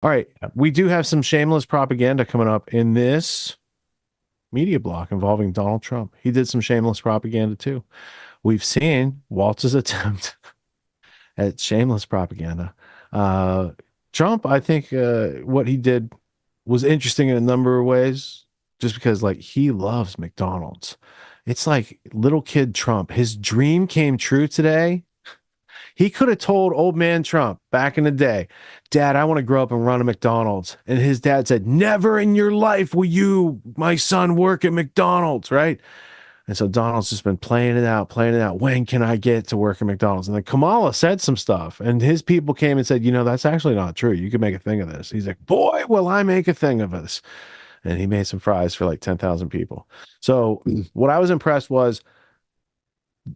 All right. We do have some shameless propaganda coming up in this media block involving Donald Trump. He did some shameless propaganda too. We've seen Waltz's attempt at shameless propaganda. Uh, Trump, I think what he did was interesting in a number of ways, just because like he loves McDonald's. It's like little kid Trump. His dream came true today. He could have told old man Trump back in the day, Dad, I want to grow up and run a McDonald's. And his dad said, never in your life will you, my son, work at McDonald's, right? And so Donald's just been playing it out, playing it out. When can I get to work at McDonald's? And then Kamala said some stuff, and his people came and said, that's actually not true. You could make a thing of this. He's like, boy, will I make a thing of this. And he made some fries for like 10,000 people. So what I was impressed was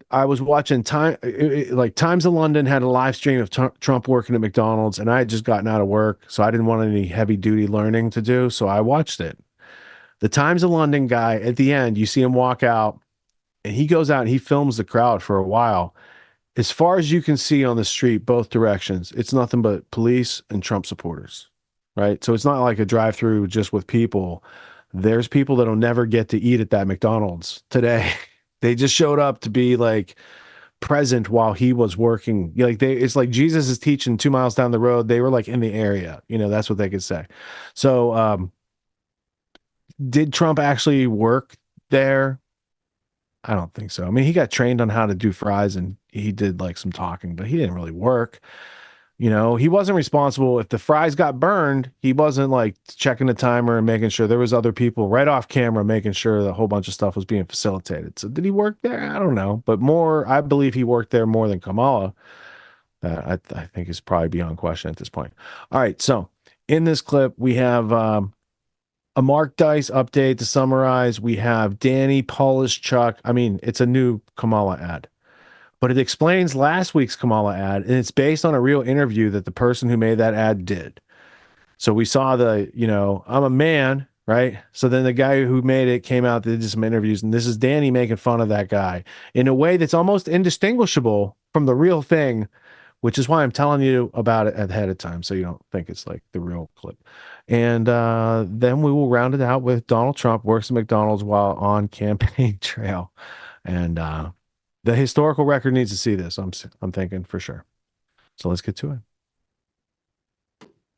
I was watching Times of London had a live stream of Trump working at McDonald's, and I had just gotten out of work, so I didn't want any heavy duty learning to do. So I watched it. The Times of London guy at the end, you see him walk out, and he goes out and he films the crowd for a while. As far as you can see on the street, both directions, it's nothing but police and Trump supporters, right? So it's not like a drive-through just with people. There's people that'll never get to eat at that McDonald's today. They just showed up to be like present while he was working. It's like Jesus is teaching 2 miles down the road. They were like in the area, that's what they could say. So, did Trump actually work there? I don't think so. I mean, he got trained on how to do fries and he did like some talking, but he didn't really work. He wasn't responsible. If the fries got burned, he wasn't like checking the timer and making sure there was other people right off camera making sure that a whole bunch of stuff was being facilitated. So did he work there? I don't know. But I believe he worked there more than Kamala. I think is probably beyond question at this point. All right. So in this clip, we have a Mark Dice update to summarize. We have Danny Chuck. I mean, it's a new Kamala ad, but it explains last week's Kamala ad, and it's based on a real interview that the person who made that ad did. So we saw I'm a man, right? So then the guy who made it came out, did some interviews, and this is Danny making fun of that guy in a way that's almost indistinguishable from the real thing, which is why I'm telling you about it ahead of time, so you don't think it's like the real clip. And then we will round it out with Donald Trump works at McDonald's while on campaign trail. And the historical record needs to see this, I'm thinking for sure. So let's get to it.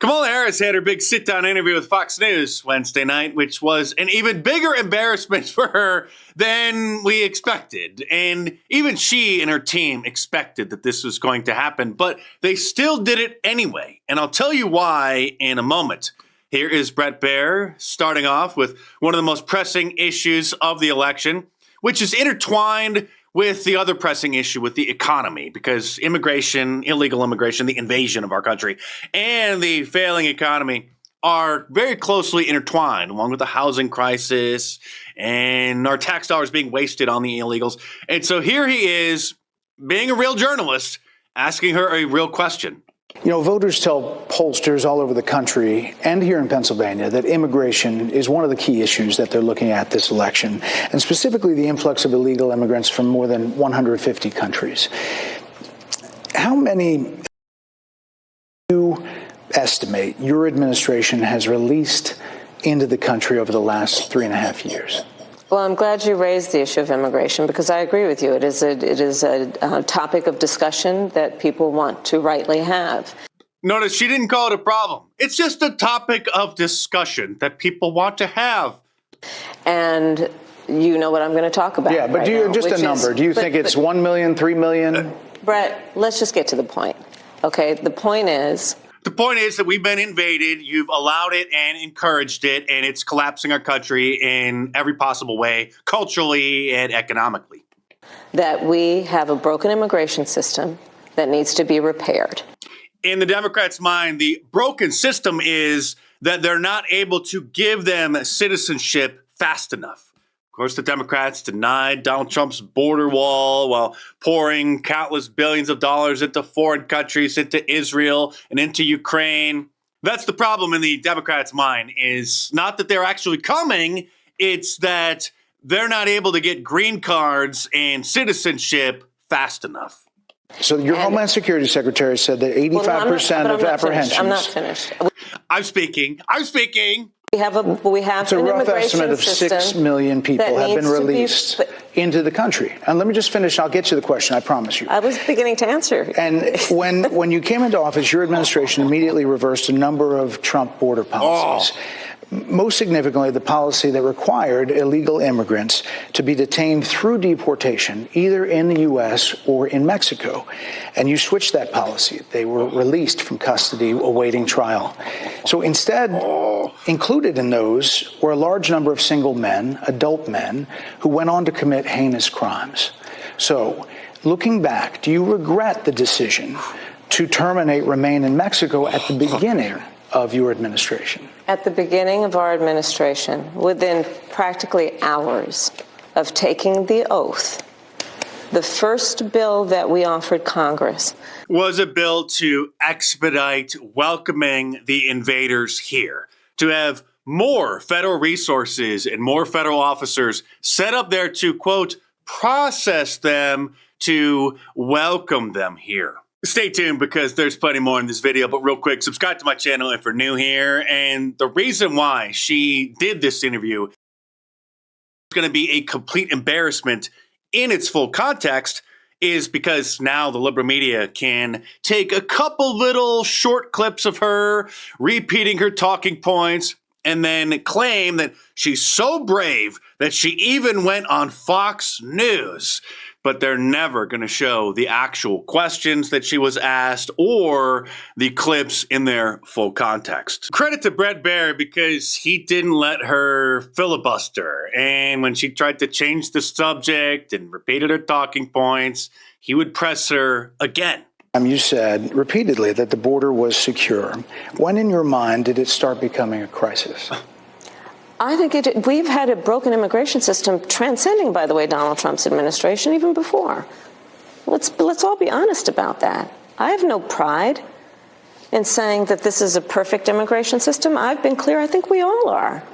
Kamala Harris had her big sit-down interview with Fox News Wednesday night, which was an even bigger embarrassment for her than we expected. And even she and her team expected that this was going to happen, but they still did it anyway. And I'll tell you why in a moment. Here is Bret Baier starting off with one of the most pressing issues of the election, which is intertwined with the other pressing issue with the economy, because immigration, illegal immigration, the invasion of our country, and the failing economy are very closely intertwined, along with the housing crisis and our tax dollars being wasted on the illegals. And so here he is, being a real journalist, asking her a real question. Voters tell pollsters all over the country and here in Pennsylvania that immigration is one of the key issues that they're looking at this election, and specifically the influx of illegal immigrants from more than 150 countries. How many do you estimate your administration has released into the country over the last 3.5 years? Well, I'm glad you raised the issue of immigration, because I agree with you. It is a topic of discussion that people want to rightly have. Notice she didn't call it a problem. It's just a topic of discussion that people want to have. And you know what I'm going to talk about. Yeah, but do you just a number? Do you think it's 1 million, 3 million? Brett, let's just get to the point. Okay, the point is that we've been invaded, you've allowed it and encouraged it, and it's collapsing our country in every possible way, culturally and economically. That we have a broken immigration system that needs to be repaired. In the Democrats' mind, the broken system is that they're not able to give them citizenship fast enough. Of course, the Democrats denied Donald Trump's border wall while pouring countless billions of dollars into foreign countries, into Israel and into Ukraine. That's the problem in the Democrats' mind, is not that they're actually coming, it's that they're not able to get green cards and citizenship fast enough. So your Homeland Security Secretary said that 85% of apprehensions. I'm not finished. I'm speaking. It's We have a an rough immigration estimate of 6 million people have been released into the country. And let me just finish. I'll get to the question, I promise you. I was beginning to answer. And when you came into office, your administration immediately reversed a number of Trump border policies. Most significantly, the policy that required illegal immigrants to be detained through deportation, either in the U.S. or in Mexico. And you switched that policy. They were released from custody awaiting trial. So instead, included in those were a large number of single men, adult men, who went on to commit heinous crimes. So, looking back, do you regret the decision to terminate Remain in Mexico at the beginning of your administration? At the beginning of our administration, within practically hours of taking the oath, the first bill that we offered Congress was a bill to expedite welcoming the invaders here, to have more federal resources and more federal officers set up there to, quote, process them, to welcome them here. Stay tuned because there's plenty more in this video, but real quick, subscribe to my channel if you're new here. And the reason why she did this interview is going to be a complete embarrassment in its full context is because now the liberal media can take a couple little short clips of her repeating her talking points and then claim that she's so brave that she even went on Fox News. But they're never going to show the actual questions that she was asked or the clips in their full context. Credit to Brett Baer because he didn't let her filibuster. And when she tried to change the subject and repeated her talking points, he would press her again. You said repeatedly that the border was secure. When in your mind did it start becoming a crisis? I think we've had a broken immigration system transcending, by the way, Donald Trump's administration even before. Let's all be honest about that. I have no pride in saying that this is a perfect immigration system. I've been clear, I think we all are,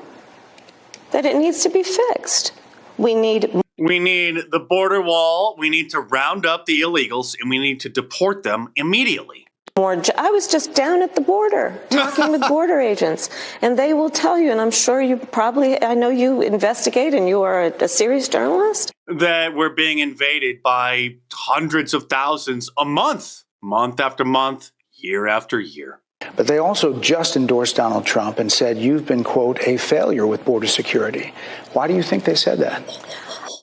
that it needs to be fixed. We need the border wall, we need to round up the illegals, and we need to deport them immediately. I was just down at the border talking with border agents, and they will tell you, and I'm sure I know you investigate and you are a serious journalist, that we're being invaded by hundreds of thousands a month after month, year after year. But they also just endorsed Donald Trump and said you've been, quote, a failure with border security. Why do you think they said that?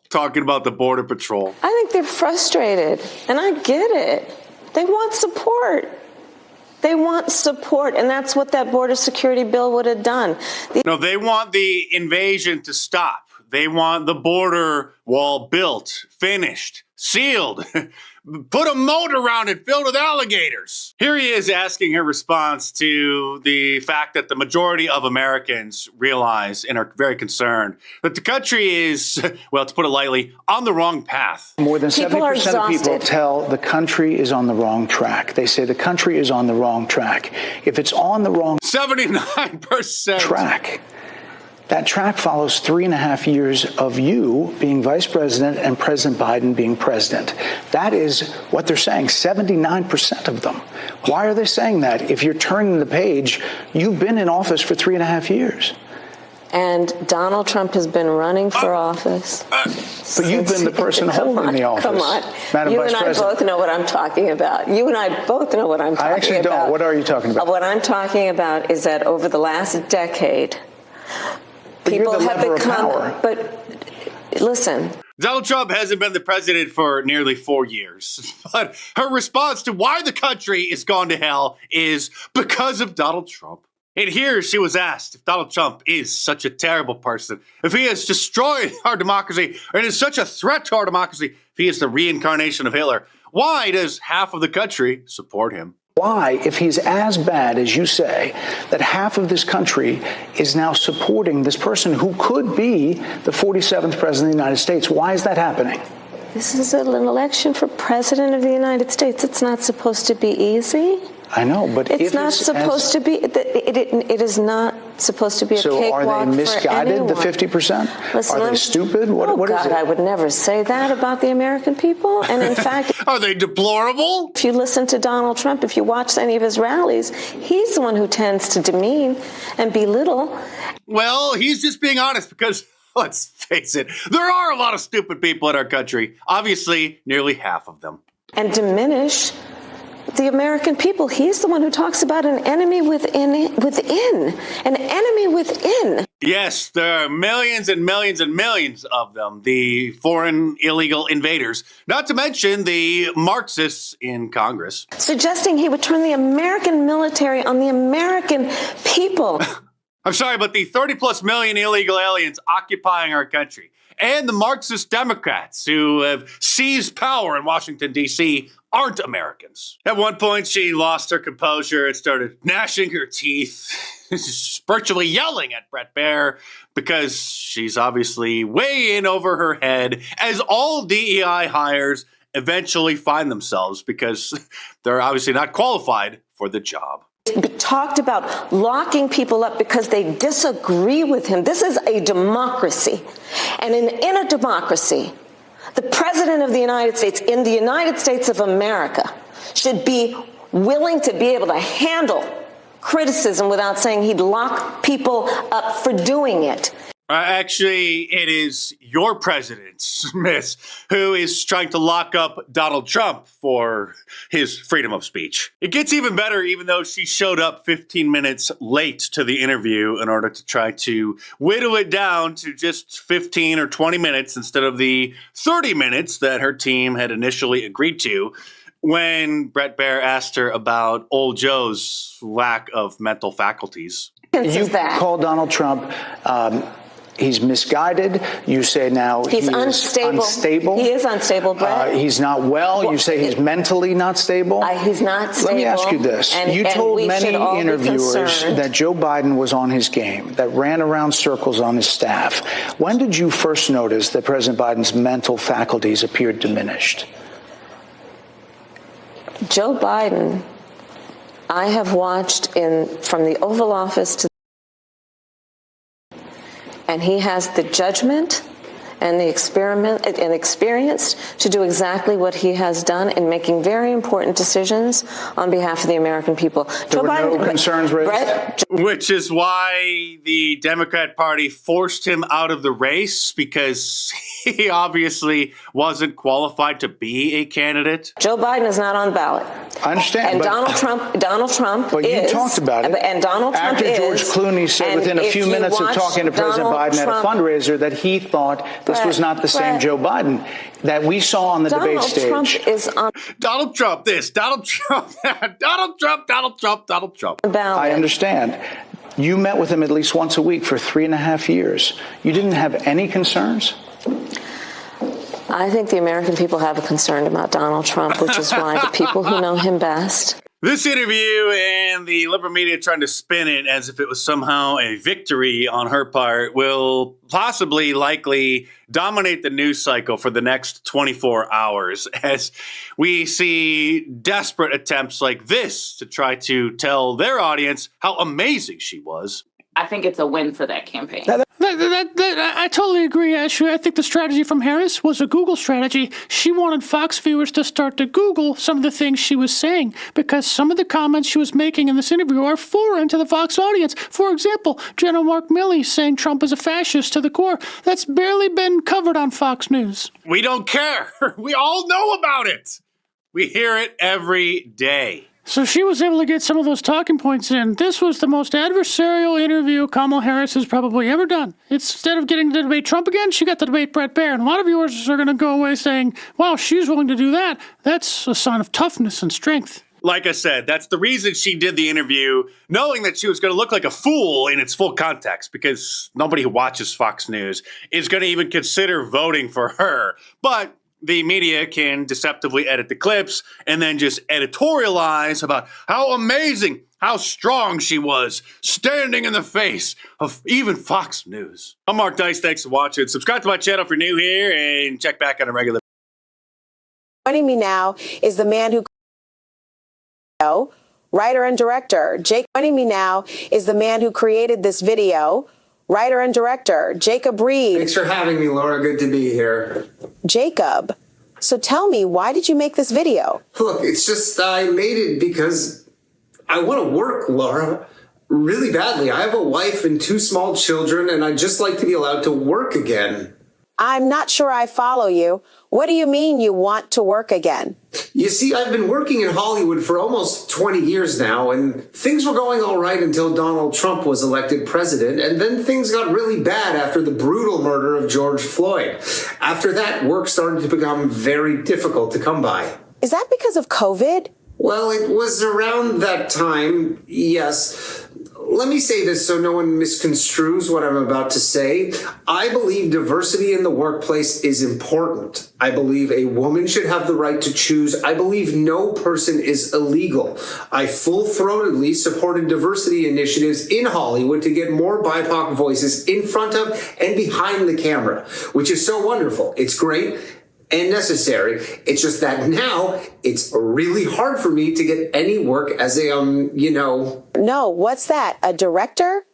Talking about the Border Patrol. I think they're frustrated, and I get it. They want support. They want support, and that's what that border security bill would have done. No, they want the invasion to stop. They want the border wall built, finished, sealed. Put a moat around it filled with alligators. Here he is asking her response to the fact that the majority of Americans realize and are very concerned that the country is, well, to put it lightly, on the wrong path. More than 70% of people tell the country is on the wrong track. They say the country is on the wrong track. If it's on the wrong 79% track, that track follows 3.5 years of you being vice president and President Biden being president. That is what they're saying, 79% of them. Why are they saying that? If you're turning the page, you've been in office for 3.5 years. And Donald Trump has been running for office. But you've been the person holding the office. Come on. Madam You Vice and I President. both know what I'm talking about. You and I both know what I'm talking about. I actually don't. What are you talking about? What I'm talking about is that over the last decade, people have become, but listen. Donald Trump hasn't been the president for nearly 4 years, but her response to why the country is gone to hell is because of Donald Trump. And here she was asked if Donald Trump is such a terrible person, if he has destroyed our democracy and is such a threat to our democracy, if he is the reincarnation of Hitler, why does half of the country support him? Why, if he's as bad as you say, that half of this country is now supporting this person who could be the 47th president of the United States? Why is that happening? This is an election for president of the United States. It's not supposed to be easy. I know, but it's not supposed to be. It is not supposed to be a cakewalk. So are they misguided, the 50%? Are they stupid? What is it? I would never say that about the American people. And in fact, are they deplorable? If you listen to Donald Trump, if you watch any of his rallies, he's the one who tends to demean and belittle. Well, he's just being honest because, let's face it, there are a lot of stupid people in our country. Obviously, nearly half of them. And diminish the American people. He's the one who talks about an enemy within, an enemy within. Yes, there are millions and millions and millions of them, the foreign illegal invaders, not to mention the Marxists in Congress. Suggesting he would turn the American military on the American people. I'm sorry, but the 30+ million illegal aliens occupying our country and the Marxist Democrats who have seized power in Washington, D.C. aren't Americans. At one point, she lost her composure and started gnashing her teeth, virtually yelling at Bret Baier because she's obviously way in over her head, as all DEI hires eventually find themselves because they're obviously not qualified for the job. Talked about locking people up because they disagree with him. This is a democracy. And in a democracy, the President of the United States, in the United States of America, should be willing to be able to handle criticism without saying he'd lock people up for doing it. Actually, it is your president, Smith, who is trying to lock up Donald Trump for his freedom of speech. It gets even better, even though she showed up 15 minutes late to the interview in order to try to whittle it down to just 15 or 20 minutes instead of the 30 minutes that her team had initially agreed to when Bret Baier asked her about old Joe's lack of mental faculties. You call Donald Trump he's misguided. You say now he's unstable. He is unstable, Brett. He's not well. You say he's mentally not stable. He's not stable. Let me ask you this. You told many interviewers that Joe Biden was on his game, that ran around circles on his staff. When did you first notice that President Biden's mental faculties appeared diminished? Joe Biden, I have watched from the Oval Office to and he has the judgment and the experience to do exactly what he has done in making very important decisions on behalf of the American people. There were no concerns raised? Which is why the Democrat Party forced him out of the race, because he obviously wasn't qualified to be a candidate. Joe Biden is not on the ballot. I understand. And Donald Trump but is. You talked about it. And Donald Trump After George Clooney said within a few minutes of talking to President Biden at a fundraiser that he thought this was not the same Joe Biden that we saw on the debate stage. Trump is on Donald Trump this, Donald Trump that, Donald Trump, Donald Trump, Donald Trump. I understand. You met with him at least once a week for 3.5 years. You didn't have any concerns? I think the American people have a concern about Donald Trump, which is why the people who know him best. This interview and the liberal media trying to spin it as if it was somehow a victory on her part will likely dominate the news cycle for the next 24 hours as we see desperate attempts like this to try to tell their audience how amazing she was. I think it's a win for that campaign. I totally agree, Ashley. I think the strategy from Harris was a Google strategy. She wanted Fox viewers to start to Google some of the things she was saying because some of the comments she was making in this interview are foreign to the Fox audience. For example, General Mark Milley saying Trump is a fascist to the core. That's barely been covered on Fox News. We don't care. We all know about it. We hear it every day. So she was able to get some of those talking points in. This was the most adversarial interview Kamala Harris has probably ever done. Instead of getting to debate Trump again, she got to debate Bret Baier. And a lot of viewers are going to go away saying, wow, she's willing to do that. That's a sign of toughness and strength. Like I said, that's the reason she did the interview, knowing that she was going to look like a fool in its full context, because nobody who watches Fox News is going to even consider voting for her. But the media can deceptively edit the clips and then just editorialize about how amazing, how strong she was, standing in the face of even Fox News. I'm Mark Dice. Thanks for watching. Subscribe to my channel if you're new here and check back on a regular. Joining me now is the man who writer and director. Joining me now is the man who created this video, writer and director, Jacob Reed. Thanks for having me, Laura. Good to be here. Jacob, so tell me, why did you make this video? Look, it's just I made it because I want to work, Laura, really badly. I have a wife and 2 small children, and I'd just like to be allowed to work again. I'm not sure I follow you. What do you mean you want to work again? You see, I've been working in Hollywood for almost 20 years now, and things were going all right until Donald Trump was elected president, and then things got really bad after the brutal murder of George Floyd. After that, work started to become very difficult to come by. Is that because of COVID? Well, it was around that time, yes. Let me say this so no one misconstrues what I'm about to say. I believe diversity in the workplace is important. I believe a woman should have the right to choose. I believe no person is illegal. I full-throatedly supported diversity initiatives in Hollywood to get more BIPOC voices in front of and behind the camera, which is so wonderful. It's great and necessary. It's just that now it's really hard for me to get any work as a, No, what's that? A director?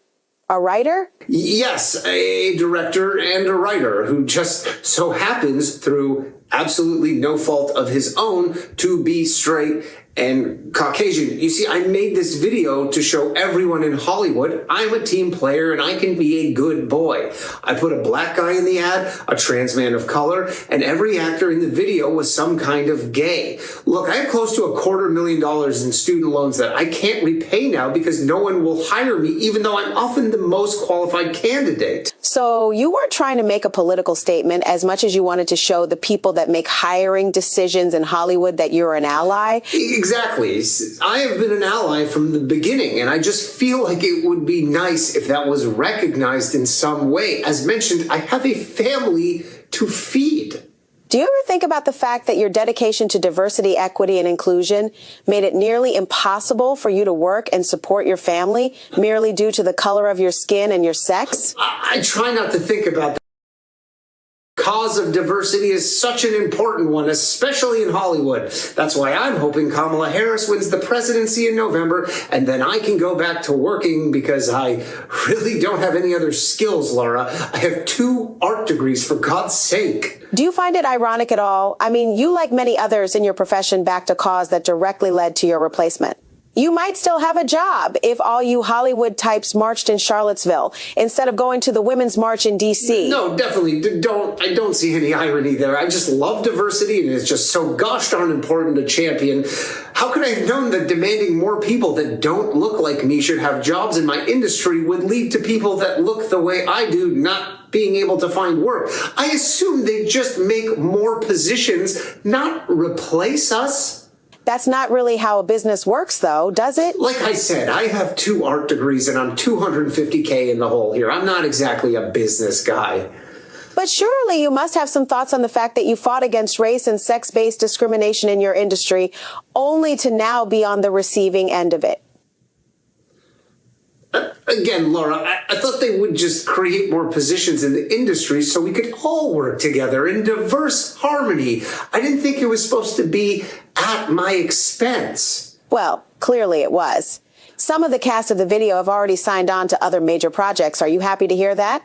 A writer? Yes, a director and a writer who just so happens, through absolutely no fault of his own, to be straight and Caucasian. You see, I made this video to show everyone in Hollywood I'm a team player and I can be a good boy. I put a black guy in the ad, a trans man of color, and every actor in the video was some kind of gay. Look, I have close to $250,000 in student loans that I can't repay now because no one will hire me, even though I'm often the most qualified candidate. So you weren't trying to make a political statement as much as you wanted to show the people that make hiring decisions in Hollywood that you're an ally? Exactly. I have been an ally from the beginning, and I just feel like it would be nice if that was recognized in some way. As mentioned, I have a family to feed. Do you ever think about the fact that your dedication to diversity, equity, and inclusion made it nearly impossible for you to work and support your family merely due to the color of your skin and your sex? I try not to think about that. Cause of diversity is such an important one, especially in Hollywood. That's why I'm hoping Kamala Harris wins the presidency in November, and then I can go back to working because I really don't have any other skills, Laura. I have 2 art degrees, for God's sake. Do you find it ironic at all? I mean, you, like many others in your profession, backed a cause that directly led to your replacement. You might still have a job if all you Hollywood types marched in Charlottesville instead of going to the Women's March in D.C. No, definitely don't. I don't see any irony there. I just love diversity, and it's just so gosh darn important to champion. How could I have known that demanding more people that don't look like me should have jobs in my industry would lead to people that look the way I do not being able to find work? I assume they just make more positions, not replace us. That's not really how a business works, though, does it? Like I said, I have 2 art degrees and I'm $250K in the hole here. I'm not exactly a business guy. But surely you must have some thoughts on the fact that you fought against race and sex-based discrimination in your industry, only to now be on the receiving end of it. Again, Laura, I thought they would just create more positions in the industry so we could all work together in diverse harmony. I didn't think it was supposed to be at my expense. Well, clearly it was. Some of the cast of the video have already signed on to other major projects. Are you happy to hear that?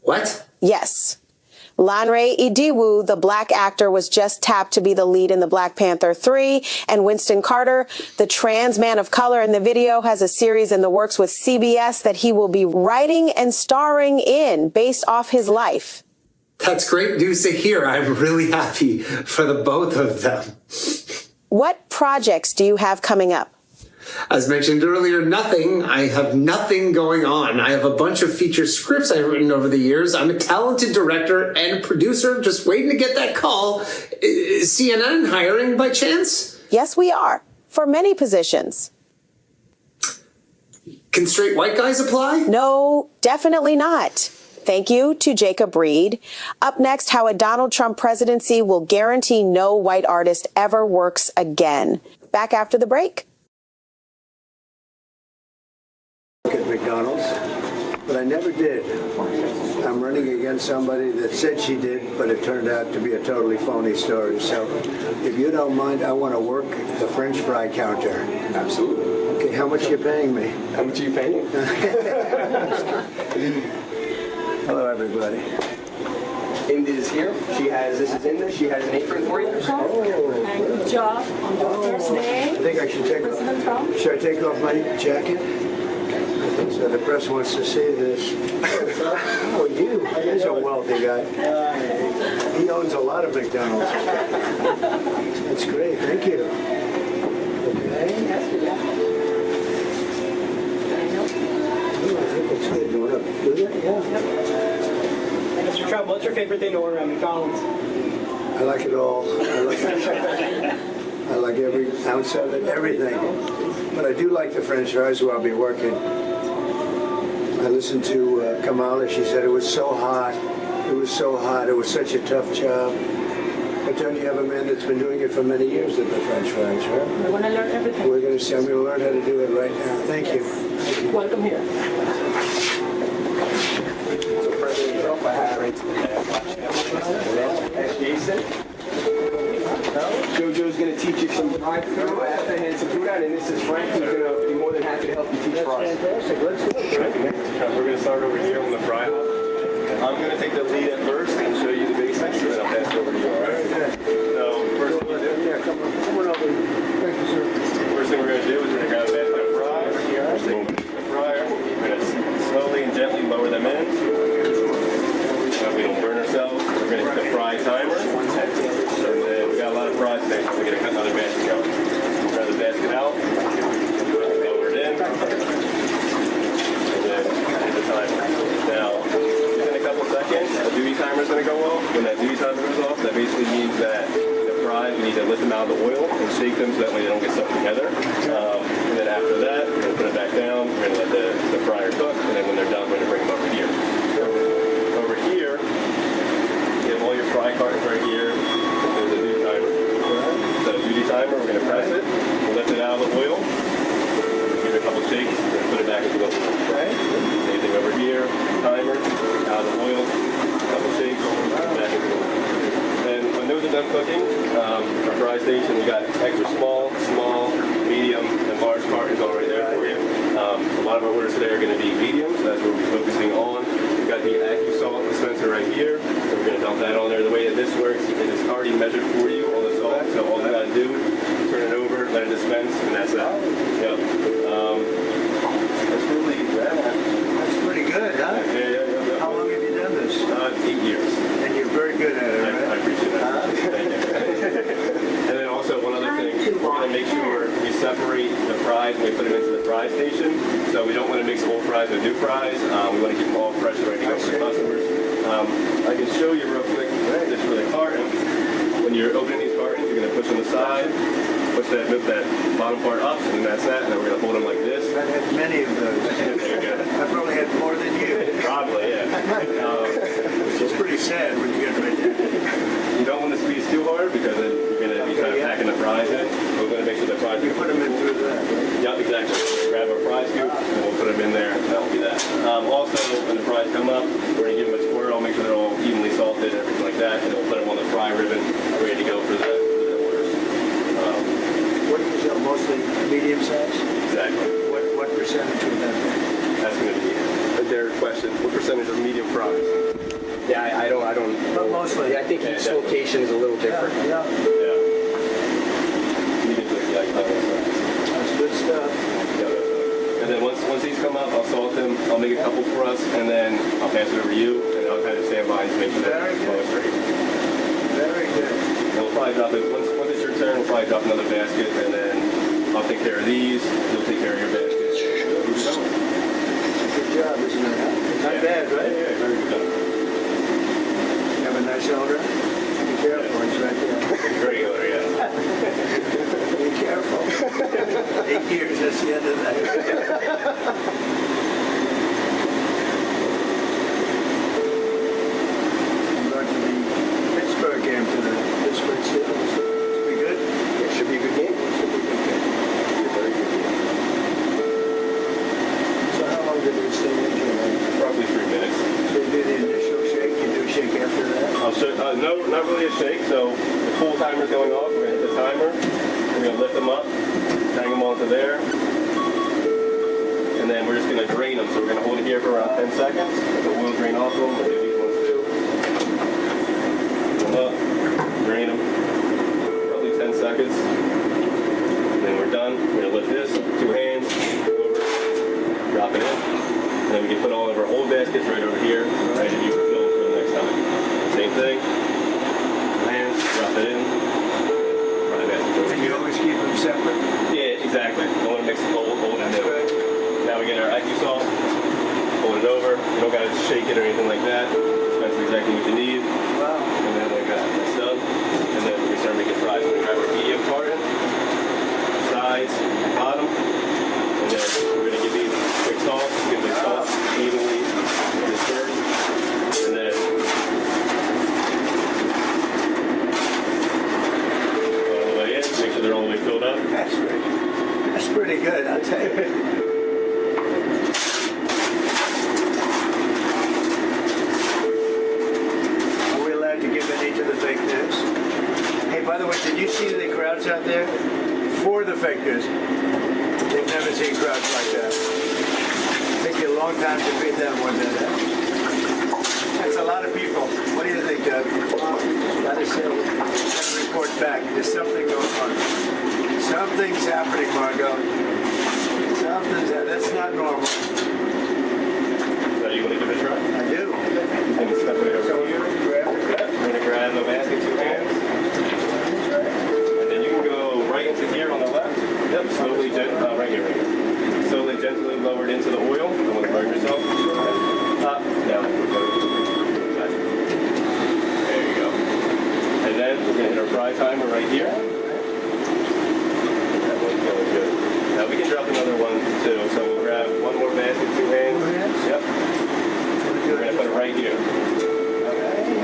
What? Yes. Lanre Idiwu, the black actor, was just tapped to be the lead in the Black Panther 3, and Winston Carter, the trans man of color in the video, has a series in the works with CBS that he will be writing and starring in based off his life. That's great news to hear. I'm really happy for the both of them. What projects do you have coming up? As mentioned earlier, nothing. I have nothing going on. I have a bunch of feature scripts I've written over the years. I'm a talented director and producer, just waiting to get that call. Is CNN hiring by chance? Yes, we are. For many positions. Can straight white guys apply? No, definitely not. Thank you to Jacob Reed. Up next, how a Donald Trump presidency will guarantee no white artist ever works again. Back after the break. At McDonald's, but I never did. I'm running against somebody that said she did, but it turned out to be a totally phony story. So if you don't mind, I want to work the French fry counter. Absolutely. Okay, how much are you paying me? How much are you paying? Hello, everybody. Indy is here. This is Indy. She has an apron for you. Oh. And good job on your first day. I think I should take off my jacket? So the press wants to see this. Oh, you. He's a wealthy guy. He owns a lot of McDonald's. That's great. Thank you. Okay. Oh, I think it's good. You want to do that? Yeah. Mr. Trump, what's your favorite thing to order at McDonald's? I like it all. I like every ounce of it, everything. But I do like the French fries where I'll be working. I listened to Kamala. She said it was so hot. It was so hot. It was such a tough job. But don't you have a man that's been doing it for many years at the French fries, right? We want to learn everything. We're going to see. I'm going to learn how to do it right now. Thank you. Thank you. Welcome here. So President Trump, I have Jason. JoJo's going to teach you some drive-through. I have to hand some food out, and this is Frank, who's going to be more than happy to help you teach fries. Fantastic. Let's do it. We're going to start over here on the fry hub. I'm going to take the lead at first and show you the basics, and then I'll pass it over to you, all right? So, first thing we're going to do, Come on over. Thank you, sir. first thing we're going to do is we're going to grab a basket of fries. Boom. The fryer. We're going to slowly and gently lower them in. We don't burn ourselves. We're going to hit the fry timer. And then we got a lot of fries today, so we're going to cut another basket out. Grab the basket out. Lower it in. And then hit the timer. Now, within a couple seconds, the duty timer is going to go off. When that duty timer goes off, that basically means that the fries, we need to lift them out of the oil and shake them so that way they don't get stuck together. And then after that, we're going to put it back down. We're going to let the fryer cook. And then when they're done, we're going to bring them over here. Over here, you have all your fry cartons right here. There's a duty timer. So duty timer, we're going to press it. We'll lift it out of the oil. Give it a couple shakes. We're going to put it back into the oil. Okay. Same thing over here. Timer, out of the oil. A couple shakes. Back into the oil. And when those are done cooking, our fry station, we got extra small, medium, and large cartons already there for you. A lot of our orders today are going to be mediums. That's what we'll be focusing on. We've got the AccuSalt dispenser right here. So we're going to dump that on there. The way that this works, it is already measured for you, all the salt. So all you got to do, turn it over, let it dispense, and that's it. Yep. That's really that. That's pretty good, huh? Yeah. How long have you done this? 8 years. And you're very good at it, right? I appreciate that. Thank you. And then also one other thing, we're going to make sure we separate the fries when we put them into the fry station. So we don't want to mix old fries with new fries. We want to keep them all fresh and ready to go for the customers. I can show you real quick this for the carton. When you're opening these cartons, you're going to push on the side, push that bottom part up, and that's that. And then we're going to hold them like this. I've had many of those. I probably had more than you. Probably, yeah. It's pretty sad when you get right there. You don't want to squeeze too hard because then you're going to be kind of packing the fries in. We're going to make sure the fries. You put them in through that, right? Yep, exactly. Grab our fry scoop and we'll put them in there, and that'll be that. Also, when the fries come up, we're going to give them a swirl, make sure they're all evenly salted, everything like that, and then we'll put them on the fry ribbon, ready to go for the orders. What do you sell? Mostly medium size? Exactly. What percentage would that be? That's going to be their question. What percentage of medium fries? Yeah, I don't. But mostly. I think each location is a little different. Yeah. That's good stuff. And then once these come up, I'll salt them. I'll make a couple for us, and then I'll pass it over to you, and I'll kind of stand by and make sure that it's ready. Very good. And we'll probably drop it once it's your turn. We'll probably drop another basket, and then I'll take care of these. You'll take care of your basket. Good job, isn't it? Not bad, right? Yeah, very good. You have a nice owner? Be careful, he's right there. Regular, yeah. Be careful. 8 years, that's the end of that. I'm going to the Pittsburgh game tonight. Pittsburgh Steelers. Should be good? It should be a good game. Should be a good game. Be a very good game. So how long did we stay in here? Probably 3 minutes. So you do the initial timer's going off. We're going to hit the timer. We're going to lift them up, hang them onto there. And then we're just going to drain them. So we're going to hold it here for around 10 seconds. Let the oil drain off them. We'll do these ones too. Pull them up, drain them. Roughly 10 seconds. And then we're done. We're going to lift this, 2 hands, over, drop it in. And then we can put all of our old baskets right over here, ready to be filled for the next time. Same thing. Hands, drop it in. Fry baskets over And here. you always keep them separate? Yeah, exactly. Don't want to mix the old and new. Now we get our salt, fold it over. You don't got to shake it or anything like that. That's exactly what you need. Wow. And then like that, that's done. And then we start making fries. We grab our medium carton, sides, bottom, and then we're going to give these quick salt. Give the salt evenly dispersed. And then all the way in. Make sure they're all the way filled up. That's pretty good, I'll tell you. By the way, did you see the crowds out there for the fake news? They've never seen crowds like that. It took you a long time to beat them, wasn't it? That's a lot of people. What do you think, Doug? Gotta say, gotta report back. There's something going on. Something's happening, Margot. That's not normal. So you want to give it a try? I do. And step right over here. We're going to grab the basket, 2 hands. Right into here on the left. Yep, slowly, right here. Slowly, gently lowered into the oil. Don't want to burn yourself. Up, down. There you go. And then we're going to hit our fry timer right here. That one's going good. Now we can drop another one too. So we'll grab one more basket, 2 hands. Yep. We're going to put it right here.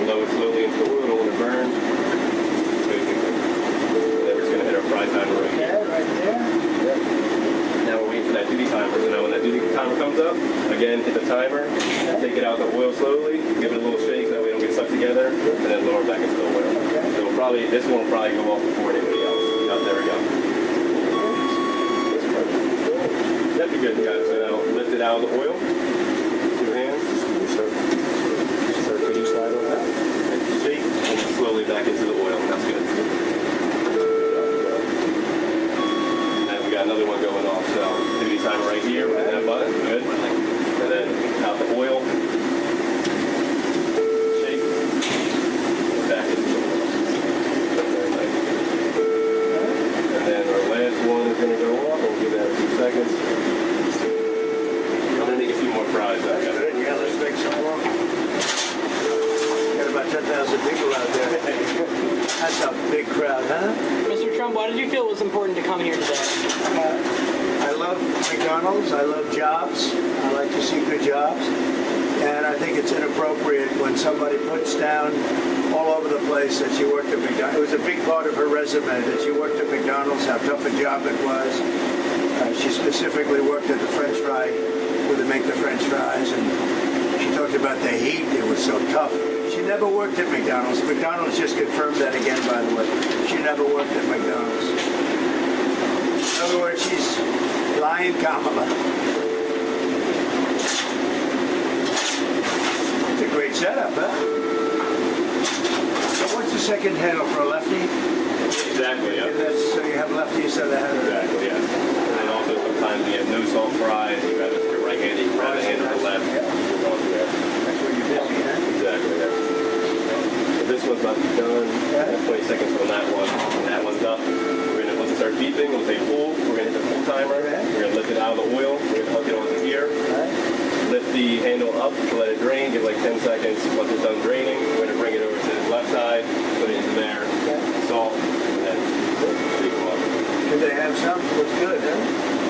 Lower slowly into the oil. Don't want to burn. Fry timer right here. Right there. Yep. Now we're waiting for that duty timer. So now when that duty timer comes up, again, hit the timer, take it out the oil slowly, give it a little shake so that we don't get stuck together, and then lower it back into the oil. So we'll probably, this one will probably go off before anybody else. Oh, there we go. Yep, you're good, guys. So now lift it out of the oil. 2 hands. Start putting slide on that. Shake, and slowly back into the oil. That's good. Another one going off, so duty timer right here with that button, good. And then out the oil, shake, and back into the oil. Very nice. And then our last one is going to go off, and we'll give that a few seconds. I'm going to make a few more fries. Yeah, let's make some more. Got about 10,000 people out there. That's a big crowd, huh? Mr. Trump, why did you feel it was important to come here today? I love McDonald's. I love jobs. I like to see good jobs. And I think it's inappropriate when somebody puts down all over the place that she worked at McDonald's. It was a big part of her resume that she worked at McDonald's, how tough a job it was. She specifically worked at the French fry, where they make the French fries. And she talked about the heat. It was so tough. She never worked at McDonald's. McDonald's just confirmed that again, by the way. She never worked at McDonald's. In other words, she's lying Kamala. It's a great setup, huh? So what's the second handle for a lefty? Exactly, yeah. So you have lefties at the header. Exactly, yeah. And then also sometimes you have no salt fries. You grab it with your right hand, you grab the hand to the left. Yeah. That's where you're busy, huh? Exactly, yeah. So this one's about to be done. 20 seconds on that one. And that one's up. We're going to, once it starts beeping, we'll say full. We're going to hit the full timer. We're going to lift it out of the oil. We're going to hook it onto here. Lift the handle up to let it drain. Give like 10 seconds. Once it's done draining, we're going to bring it over to the left side. Put it into there. Salt. And then shake them up. Could they have some? Looks good, huh?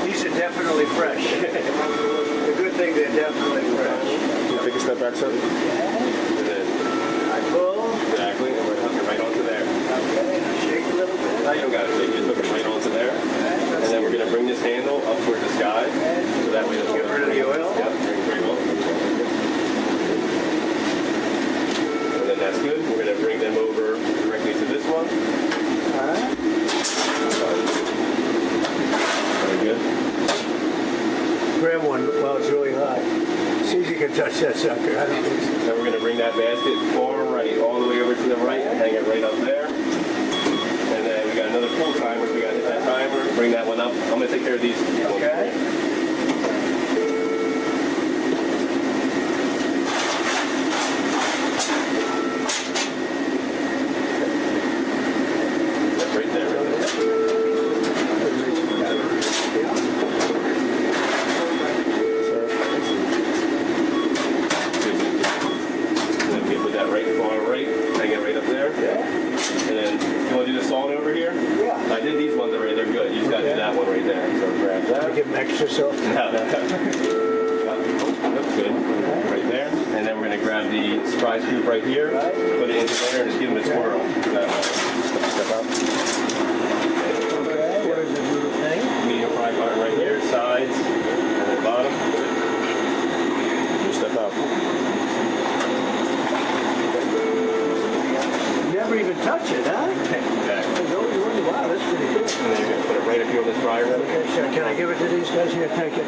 These are definitely fresh. The good thing, they're definitely fresh. Take a step back, sir. And then I pull. Exactly, and we're going to hook it right onto there. Okay, shake a little bit. No, you don't got to shake it, just hook it right onto there. And then we're going to bring this handle up towards the sky. So that way it's Get rid of the oil? Yep, bring oil. And then that's good. We're going to bring them over directly to this one. touch that sucker. I don't think so. Then we're going to bring that basket far right, all the way over to the right, and hang it right up there. And then we got another pull timer. We got to hit that timer. Bring that one up. I'm going to take care of these. Okay. Right there. Then we put that right far right, hang it right up there. And then you want to do the salt over here? Yeah. I did these ones already. They're good. You just got to do that one right there. So grab that. Give them extra salt. No, that's good. Right there. And then we're going to grab the fry scoop right here, put it into there, and just give them a twirl. Step up. Okay, where's the little thing? Medium fry button right here, sides, and the bottom. Just step up. Never even touch it, huh? Exactly. Wow, that's pretty good. And then you're going to put it right up here on this fryer. Okay, sure. Can I give it to these guys here? Thank you.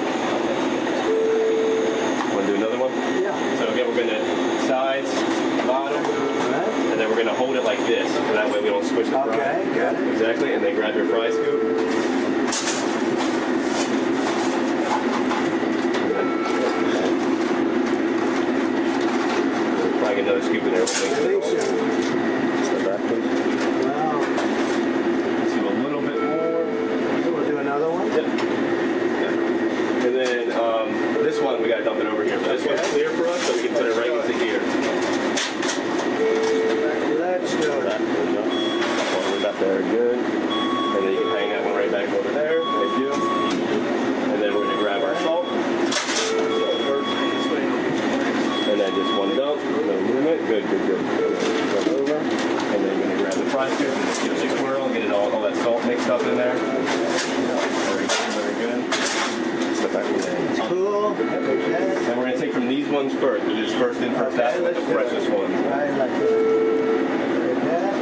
Want to do another one? Yeah. So again, we're going to sides, bottom, and then we're going to hold it like this, so that way we don't switch the fry. Okay, got it. Exactly, and then grab your fry scoop. Probably get another scoop in there. Step back, please. Wow. Let's do a little bit more. So we'll do another one? Yep. And then this one, we got to dump it over here. So this one's clear for us, so we can put it right into here. Let's go. That there, good. And then you can hang that one right back over there. Thank you. And then we're going to grab our salt. Salt first. And then just one dump. No movement. Good. Dump over. And then you're going to grab the fry scoop and just give it a swirl. Get it all that salt mixed up in there. Very good. Step back in there. Cool. Okay. And we're going to take from these ones first. We'll just first in, first out. The freshest ones. I like that. Like that.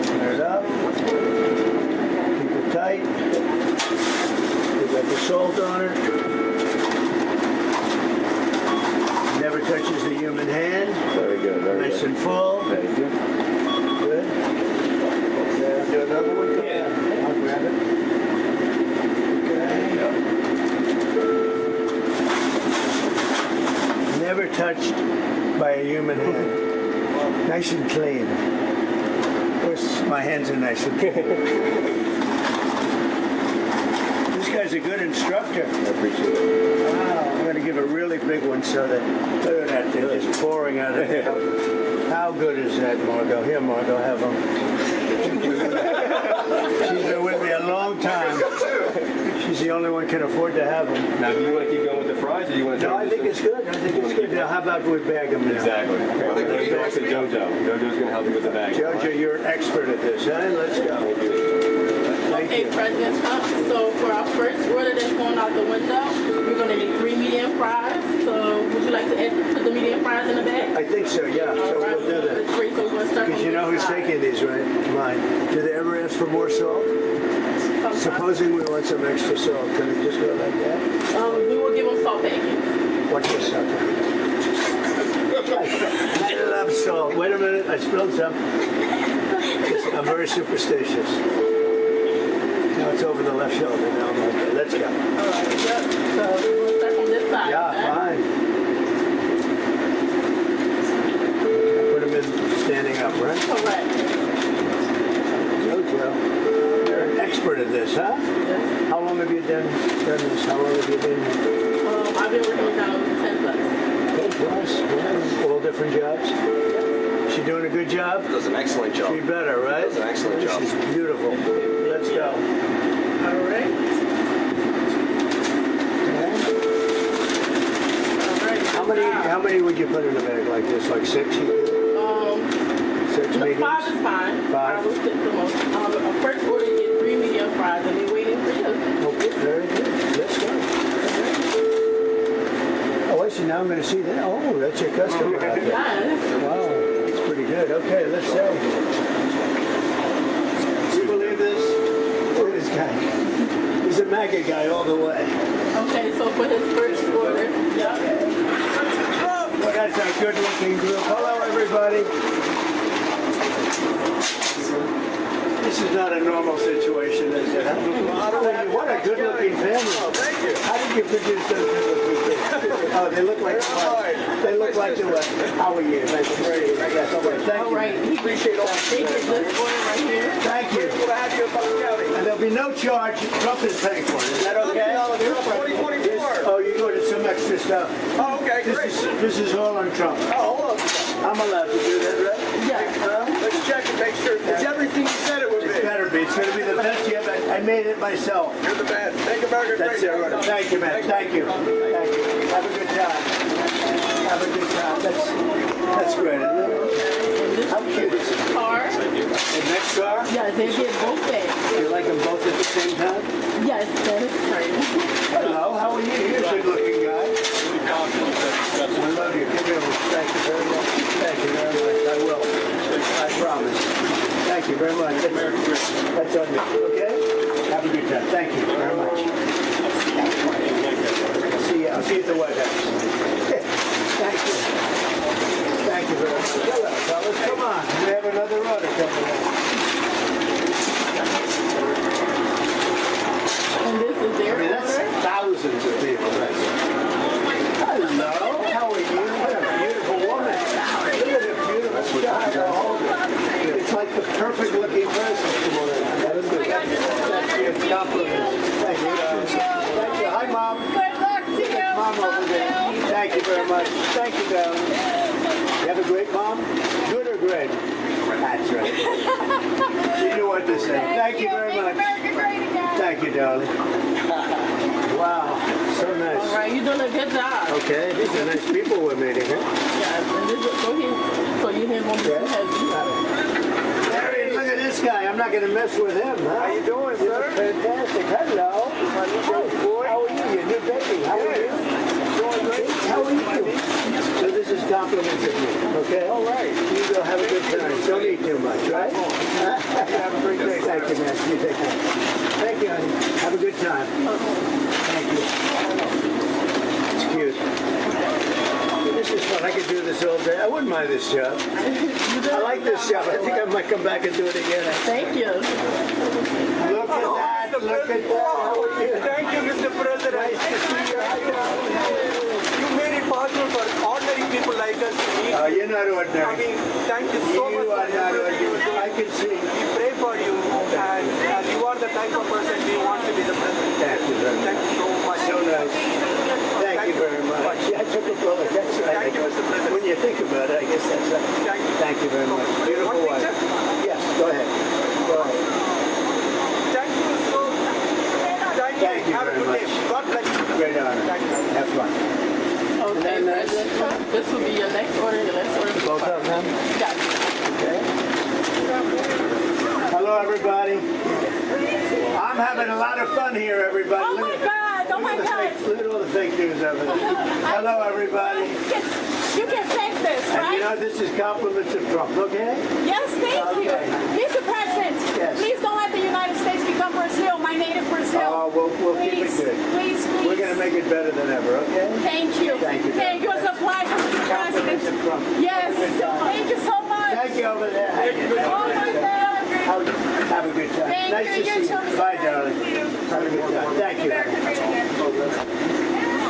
Turn it up. Keep it tight. We got the salt on it. Never touches the human hand. Very good. Nice and full. Thank you. Good. Do another one? Yeah. I'll grab it. Okay. Never touched by a human hand. Nice and clean. Of course, my hands are nice and clean. This guy's a good instructor. I appreciate it. Wow, I'm going to give a really big one so that, look at that, they're just pouring out of it. How good is that, Margot? Here, Margot, have them. She's been with me a long time. She's the only one who can afford to have them. Now, do you want to keep going with the fries, or do you want to? No, I think it's good. I think it's good. Now, how about we bag them now? Exactly. Okay, I'm going to go back to JoJo. JoJo's going to help you with the bag. Jojo, you're an expert at this, huh? Let's go. Thank Okay, you. President Trump, so for our first order that's going out the window, we're going to need 3 medium fries. So would you like to put the medium fries in the bag? I think so, yeah. So we'll do that. Because you know who's taking these, right? Mine. Do they ever ask for more salt? Supposing we want some extra salt, can we just go like that? We will give them salt packets. Watch this up. I love salt. Wait a minute, I spilled some. I'm very superstitious. Now it's over the left shoulder now. Okay, let's go. All right, yep. So we will start from this side. Yeah, okay? fine. Put them in standing up, right? Correct. Jojo. You're an expert at this, huh? Yes. How long have you done this? How long have you been here? I've been working with McDonald's 10 plus. 10 plus? Yeah. All different jobs? She doing a good job? Does an excellent job. She better, right? Does an excellent job. This is beautiful. Let's go. All right. How many would you put in a bag like this? Like 6? 6 mediums? 5 is fine. 5? I will stick the most. First order, you get 3 medium fries, and they're waiting for you. Okay, very good. Let's go. Oh, I see. Now I'm going to see that. Oh, that's your customer out there. Yes. Wow, that's pretty good. Okay, let's say. Do you believe this? Look at this guy. He's a MAGA guy all the way. Okay, so for his first order, Well, that's a good-looking group. Hello, everybody. This is not a normal situation, is it? What a good-looking family. Oh, thank you. How did you produce those good-looking kids? Oh, they look like they were. How are you? Nice to see you. Yes, all right. Thank you. All right. Appreciate all the Take this for him right here. Thank you. We'll have you in Bucks County. And there'll be no charge. Trump is paying for it. Is that okay? 2024. Oh, you go to some extra stuff. Oh, okay, great. This is all on Trump. Oh, hold on. I'm allowed to do that, right? Yeah. Let's check and make sure it's everything you said it would be. It better be. It's going to be the best yet. I made it myself. You're the man. Thank America. That's it. Right. Thank you, man. Thank you. Thank you. Have a good time. Have a good time. That's great, isn't it? How cute is it? Car. The next car? Yeah, they get both bags. You like them both at the same time? Yes, that is right. Hello, how are you? You're a good-looking guy. I love you. Give me a thank you very much. Thank you very much. I will. I promise. Thank you very much. That's on you. Okay? Have a good time. Thank you very much. I'll see you at the White House. Thank you. Thank you very much. Hello, fellas. Come on. We have another order coming in. And this is their That's thousands of people. Hello. How are you? What a beautiful woman. Look at the beautiful child. It's like the perfect looking person. That's your compliment. Thank you. Thank you. Hi, Mom. Good luck to you. Mom over there. Thank you very much. Thank you, darling. You have a great mom? Good or great? That's right. You knew what to say. Thank you very much. Thank you, darling. Wow, so nice. All right, you're doing a good job. Okay, these are nice people we're meeting, huh? Yes, and this is, go here. So you hear one too heavy. Larry, look at this guy. I'm not going to mess with him, huh? How you doing, sir? Fantastic. Hello. How are you? Your new baby. How are you? Doing great. How are you? So this is compliments of me, okay? All right. You go have a good time. Don't eat too much, right? Have a great day. Thank you, man. You take care. Thank you, honey. Have a good time. Thank you. It's cute. This is fun. I could do this all day. I wouldn't mind this job. I like this job. I think I might come back and do it again. Thank you. Look at that. Look at that. How are you? Thank you, Mr. President. Nice to see you. You made it possible for ordinary people like us to meet. You're not ordinary. I mean, thank you so much. You are not ordinary. I can see. We pray for you, and you are the type of person we want to be the president. Thank you very much. Thank you so much. So nice. Thank you very much. Yeah, I took a bullet. That's right. Thank you, Mr. President. When you think about it, I guess that's right. Thank you very much. Beautiful wife. Yes, go ahead. Go ahead. Thank you so much. Thank you Have a very good much. day. God bless you. Great honor. Have fun. Okay, President Trump, this will be your next order. Your next order. Both of them? Yes. Okay. Hello, everybody. I'm having a lot of fun here, everybody. Oh my God! Oh my God! Look at all the fake news over there. Hello, everybody. You can fake this, And right? you know, this is compliments of Trump, okay? Yes, thank you. Mr. President, Yes. please don't let the United States become Brazil, my native Brazil. Oh, we'll keep it Please, good. please, We're please. going to make it better than ever, okay? Thank you. Thank you. Thank you. It's a pleasure, Mr. Compliments of President. Trump. Yes. Thank you so much. Thank you over there. Oh my God. Have a good time. Thank Nice you. to You see you. too. Bye, darling. Have a good time. Thank you.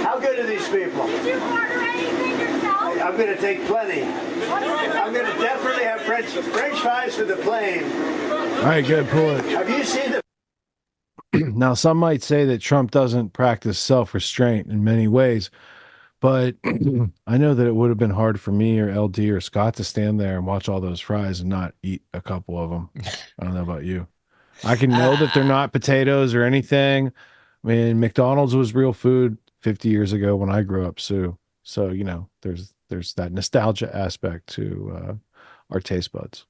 How good are these people? Did you order anything yourself? I'm going to take plenty. I'm going to definitely have French fries for the plane. All right, good. Pull it. Have you seen the... Now, some might say that Trump doesn't practice self-restraint in many ways, but I know that it would have been hard for me or LD or Scott to stand there and watch all those fries and not eat a couple of them. I don't know about you. I can know that they're not potatoes or anything. I mean, McDonald's was real food 50 years ago when I grew up, Sue. So, you know, there's that nostalgia aspect to our taste buds.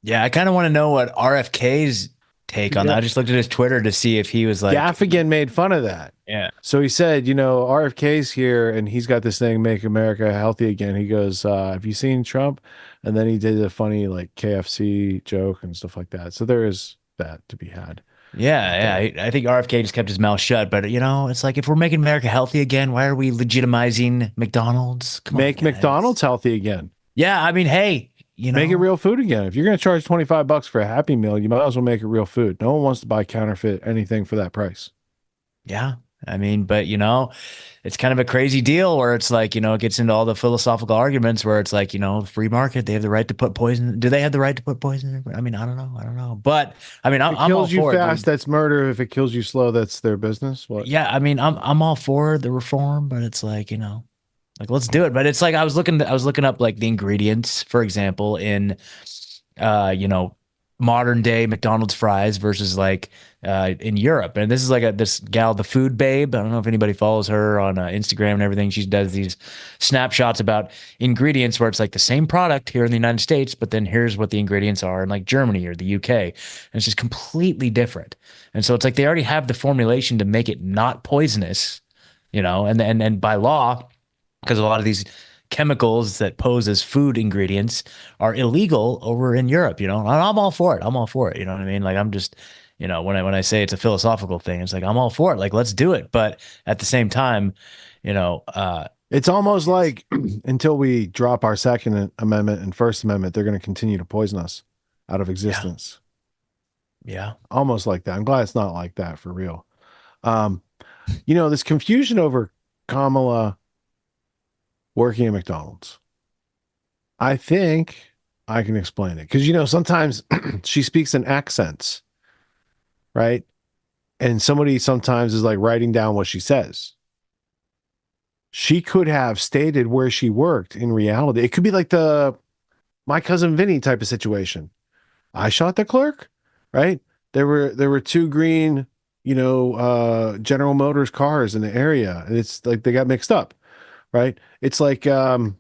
Yeah, I kind of want to know what RFK's take on that. I just looked at his Twitter to see if he was like... Gaffigan made fun of that. Yeah. So he said, you know, RFK's here and he's got this thing, Make America Healthy Again. He goes, have you seen Trump? And then he did a funny like KFC joke and stuff like that. So there is that to be had. I think RFK just kept his mouth shut. But it's like if we're making America healthy again, why are we legitimizing McDonald's? Come on, Make guys. McDonald's healthy again. Yeah, I mean, hey, make it real food again. If you're going to charge $25 for a Happy Meal, you might as well make it real food. No one wants to buy counterfeit anything for that price. Yeah. I mean, but it's kind of a crazy deal where it's like, it gets into all the philosophical arguments where it's like, free market, they have the right to put poison. Do they have the right to put poison in? I mean, I don't know. But I mean, I'm all kills you for fast, it. that's murder. If it kills you slow, that's their business. What? Yeah. I mean, I'm all for the reform, but it's like, like, let's do it. But it's like, I was looking up like the ingredients, for example, in, modern day McDonald's fries versus like in Europe. And this is like this gal, the Food Babe. I don't know if anybody follows her on Instagram and everything. She does these snapshots about ingredients where it's like the same product here in the United States, but then here's what the ingredients are in like Germany or the UK. And it's just completely different. And so it's like they already have the formulation to make it not poisonous, and by law, because a lot of these chemicals that pose as food ingredients are illegal over in Europe, and I'm all for it. I'm all for it. You know what I mean? Like, I'm just, when I say it's a philosophical thing, it's like, I'm all for it. Like, let's do it. But at the same time, it's almost like until we drop our Second Amendment and First Amendment, they're going to continue to poison us out of existence. Yeah. Almost like that. I'm glad it's not like that for real. This confusion over Kamala working at McDonald's. I think I can explain it. Because, sometimes she speaks in accents, right? And somebody sometimes is like writing down what she says. She could have stated where she worked in reality. It could be like the My Cousin Vinny type of situation. I shot the clerk, right? There were two green, General Motors cars in the area. And it's like they got mixed up. Right? It's like in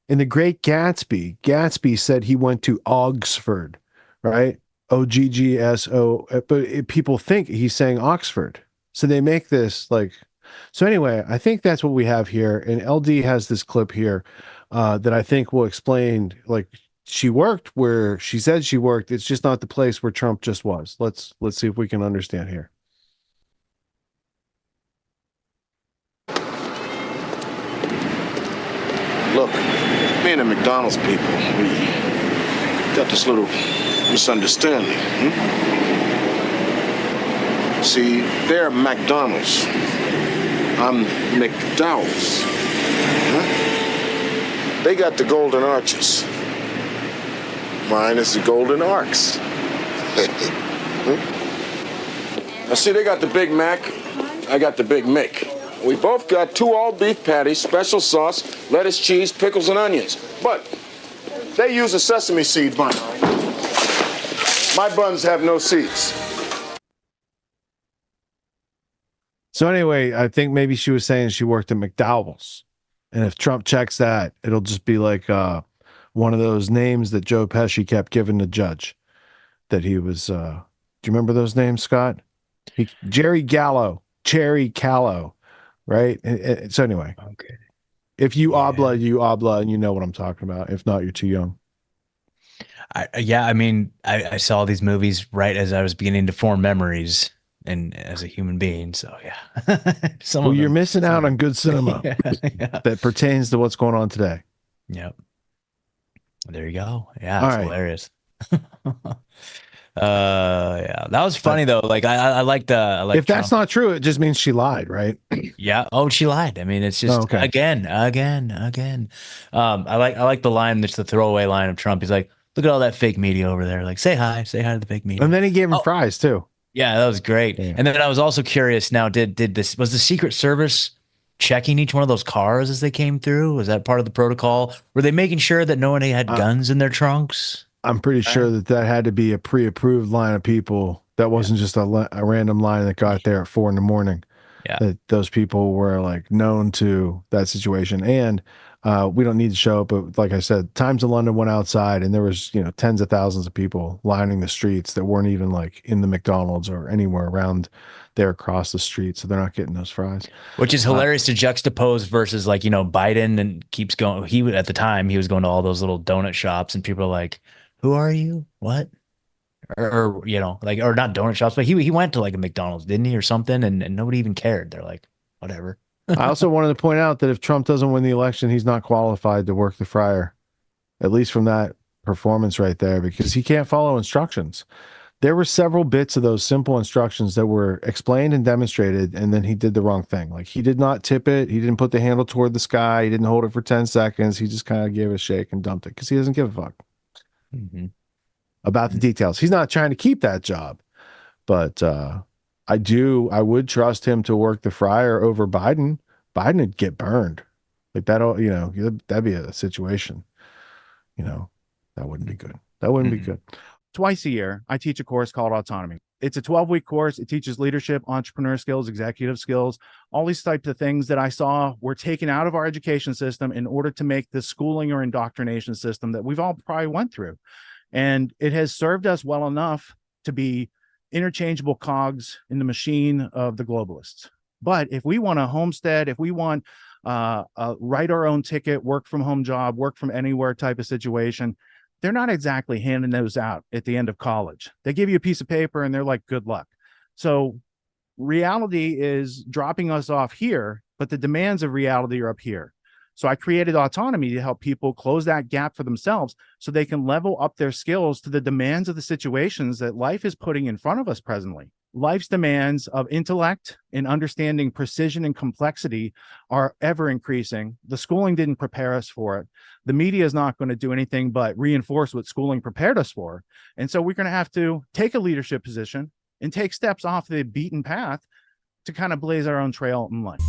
The Great Gatsby, Gatsby said he went to Oxford, right? Oggso, but people think he's saying Oxford. So they make this like, so anyway, I think that's what we have here. And LD has this clip here that I think will explain, like, she worked where she said she worked. It's just not the place where Trump just was. Let's see if we can understand here. Look, me and the McDonald's people, we got this little misunderstanding. See, they're McDonald's. I'm McDowell's. They got the golden arches. Mine is the golden arcs. Now, see, they got the Big Mac. I got the Big Mick. We both got 2 all-beef patties, special sauce, lettuce, cheese, pickles, and onions. But they use a sesame seed bun. My buns have no seeds. So anyway, I think maybe she was saying she worked at McDowell's. And if Trump checks that, it'll just be like one of those names that Joe Pesci kept giving the judge. That he was, do you remember those names, Scott? Jerry Gallo, Cherry Callow. Right. So anyway, okay. If you obla, you obla, and you know what I'm talking about. If not, you're too young. I mean, I saw these movies right as I was beginning to form memories and as a human being. So yeah, you're missing out on good cinema that pertains to what's going on today. Yep. There you go. Yeah, All it's right. hilarious. Yeah, that was funny though. Like I like if that's Trump. not true, it just means she lied, right? Yeah. Oh, she lied. I mean, it's just again. I like the line. That's the throwaway line of Trump. He's like, "Look at all that fake media over there. Like, say hi to the fake media." And then he gave him fries too. Yeah, that was great. Yeah. And then I was also curious. Now, was the Secret Service checking each one of those cars as they came through? Was that part of the protocol? Were they making sure that no one had guns in their trunks? I'm pretty sure that had to be a pre-approved line of people. That wasn't just a random line that got there at 4 a.m. Yeah, that those people were like known to that situation. And we don't need to show it, but like I said, Times of London went outside, and there was tens of thousands of people lining the streets that weren't even like in the McDonald's or anywhere around there across the street, so they're not getting those fries. Which is hilarious to juxtapose versus like Biden and keeps going. At the time he was going to all those little donut shops, and people are like, "Who are you? What? or like, or not donut shops, but he went to like a McDonald's, didn't he, or something, and nobody even cared. They're like, whatever. I also wanted to point out that if Trump doesn't win the election, he's not qualified to work the fryer, at least from that performance right there, because he can't follow instructions. There were several bits of those simple instructions that were explained and demonstrated, and then he did the wrong thing. Like, he did not tip it. He didn't put the handle toward the sky. He didn't hold it for 10 seconds. He just kind of gave it a shake and dumped it because he doesn't give a fuck about the details. He's not trying to keep that job, but I would trust him to work the fryer over Biden. Biden would get burned. Like, that'll, that'd be a situation, that wouldn't be good. That wouldn't be good. Twice a year, I teach a course called Autonomy. It's a 12-week course. It teaches leadership, entrepreneur skills, executive skills, all these types of things that I saw were taken out of our education system in order to make the schooling or indoctrination system that we've all probably went through. And it has served us well enough to be interchangeable cogs in the machine of the globalists. But if we want a homestead, if we want write our own ticket, work from home job, work from anywhere type of situation, they're not exactly handing those out at the end of college. They give you a piece of paper and they're like, good luck. So reality is dropping us off here, but the demands of reality are up here. So I created Autonomy to help people close that gap for themselves so they can level up their skills to the demands of the situations that life is putting in front of us presently. Life's demands of intellect and understanding precision and complexity are ever increasing. The schooling didn't prepare us for it. The media is not going to do anything but reinforce what schooling prepared us for. And so we're going to have to take a leadership position and take steps off the beaten path to kind of blaze our own trail in life.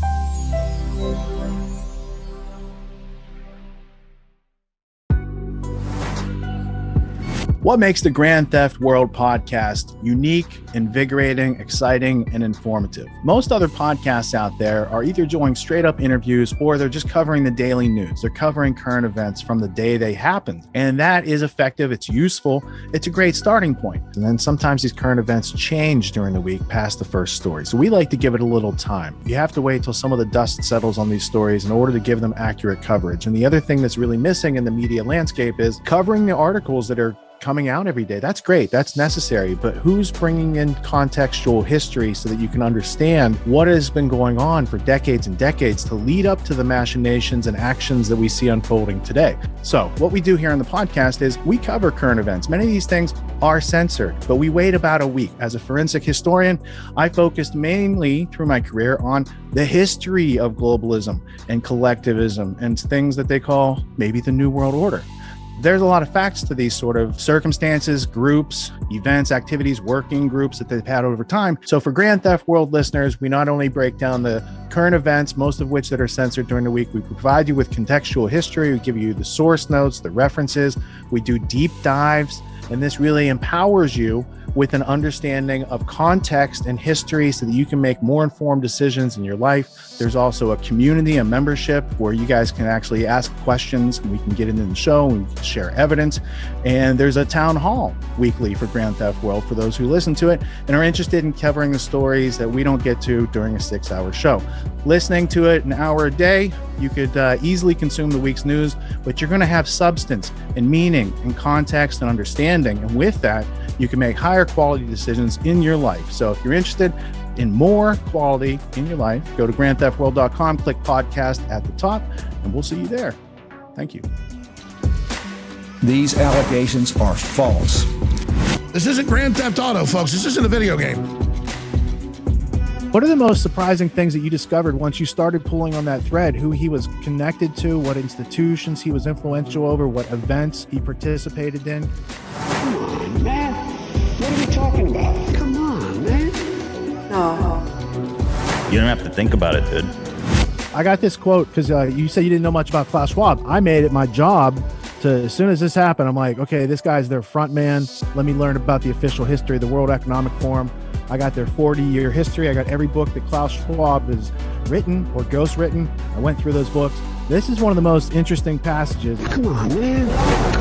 What makes the Grand Theft World podcast unique, invigorating, exciting, and informative? Most other podcasts out there are either doing straight up interviews or they're just covering the daily news. They're covering current events from the day they happened. And that is effective. It's useful. It's a great starting point. And then sometimes these current events change during the week past the first story. So we like to give it a little time. You have to wait till some of the dust settles on these stories in order to give them accurate coverage. And the other thing that's really missing in the media landscape is covering the articles that are coming out every day. That's great. That's necessary. But who's bringing in contextual history so that you can understand what has been going on for decades and decades to lead up to the machinations and actions that we see unfolding today? So what we do here on the podcast is we cover current events. Many of these things are censored, but we wait about a week. As a forensic historian, I focused mainly through my career on the history of globalism and collectivism and things that they call maybe the New World Order. There's a lot of facts to these sort of circumstances, groups, events, activities, working groups that they've had over time. So for Grand Theft World listeners, we not only break down the current events, most of which that are censored during the week, we provide you with contextual history, we give you the source notes, the references, we do deep dives, and this really empowers you with an understanding of context and history so that you can make more informed decisions in your life. There's also a community, a membership where you guys can actually ask questions and we can get into the show and we can share evidence. And there's a town hall weekly for Grand Theft World for those who listen to it and are interested in covering the stories that we don't get to during a 6-hour show. Listening to it an hour a day, you could easily consume the week's news, but you're going to have substance and meaning and context and understanding. And with that, you can make higher quality decisions in your life. So if you're interested in more quality in your life, go to grandtheftworld.com, click podcast at the top, and we'll see you there. Thank you. These allegations are false. This isn't Grand Theft Auto, folks. This isn't a video game. What are the most surprising things that you discovered once you started pulling on that thread? Who he was connected to, what institutions he was influential over, what events he participated in? Come on, man. What are we talking about? Come on, man. No. You don't have to think about it, dude. I got this quote because you said you didn't know much about Klaus Schwab. I made it my job to, as soon as this happened, I'm like, okay, this guy's their front man. Let me learn about the official history of the World Economic Forum. I got their 40-year history. I got every book that Klaus Schwab has written or ghostwritten. I went through those books. This is one of the most interesting passages. Come on, man.